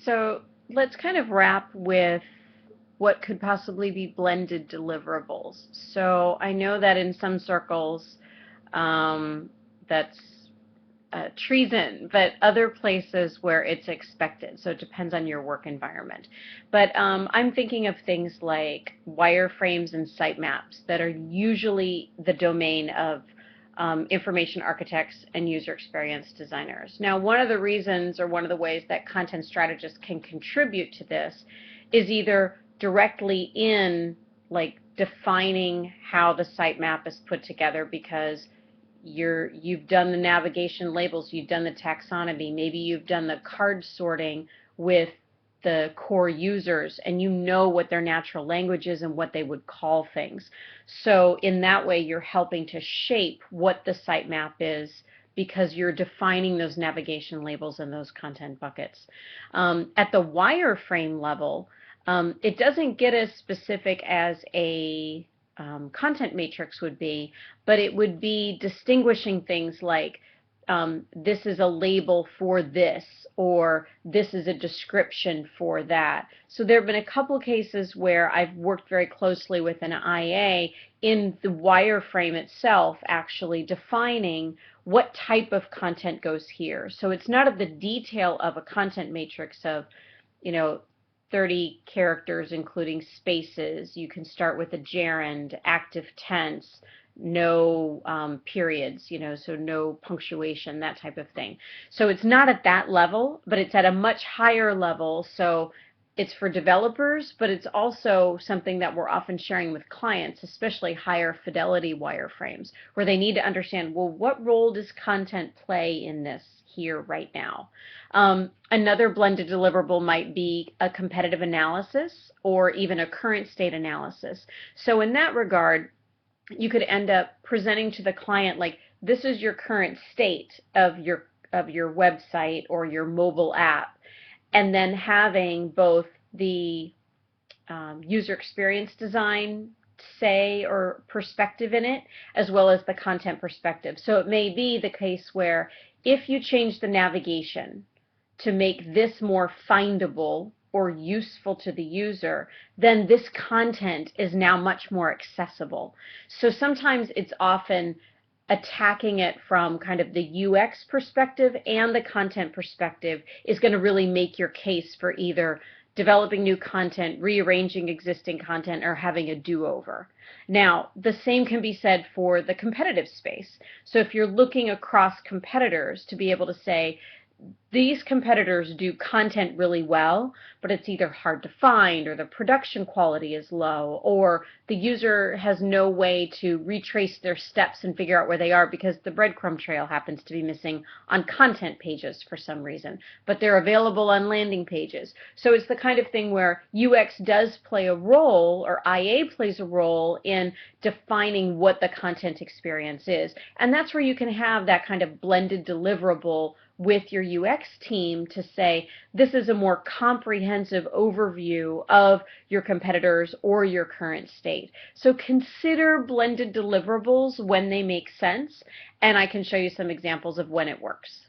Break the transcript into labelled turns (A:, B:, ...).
A: So let's kind of wrap with what could possibly be blended deliverables. So I know that in some circles that's treason, but other places where it's expected. So it depends on your work environment. But I'm thinking of things like wireframes and sitemaps that are usually the domain of information architects and user experience designers. Now, one of the reasons or one of the ways that content strategists can contribute to this is either directly in like defining how the sitemap is put together, because you've done the navigation labels, you've done the taxonomy, maybe you've done the card sorting with the core users, and you know what their natural language is and what they would call things. So in that way, you're helping to shape what the sitemap is because you're defining those navigation labels and those content buckets. At the wireframe level, it doesn't get as specific as a content matrix would be, but it would be distinguishing things like this is a label for this, or this is a description for that. So there have been a couple cases where I've worked very closely with an IA in the wireframe itself, actually defining what type of content goes here. So it's not of the detail of a content matrix of, 30 characters, including spaces. You can start with a gerund, active tense, no periods, so no punctuation, that type of thing. So it's not at that level, but it's at a much higher level. So it's for developers, but it's also something that we're often sharing with clients, especially higher fidelity wireframes, where they need to understand, well, what role does content play in this here right now? Another blended deliverable might be a competitive analysis or even a current state analysis. So in that regard, you could end up presenting to the client like, this is your current state of your website or your mobile app, and then having both the user experience design say or perspective in it, as well as the content perspective. So it may be the case where if you change the navigation to make this more findable or useful to the user, then this content is now much more accessible. So sometimes it's often attacking it from kind of the UX perspective and the content perspective is going to really make your case for either developing new content, rearranging existing content, or having a do-over. Now, the same can be said for the competitive space. So if you're looking across competitors to be able to say, these competitors do content really well, but it's either hard to find, or the production quality is low, or the user has no way to retrace their steps and figure out where they are because the breadcrumb trail happens to be missing on content pages for some reason, but they're available on landing pages. So it's the kind of thing where UX does play a role, or IA plays a role in defining what the content experience is. And that's where you can have that kind of blended deliverable with your UX team to say, this is a more comprehensive overview of your competitors or your current state. So consider blended deliverables when they make sense, and I can show you some examples of when it works.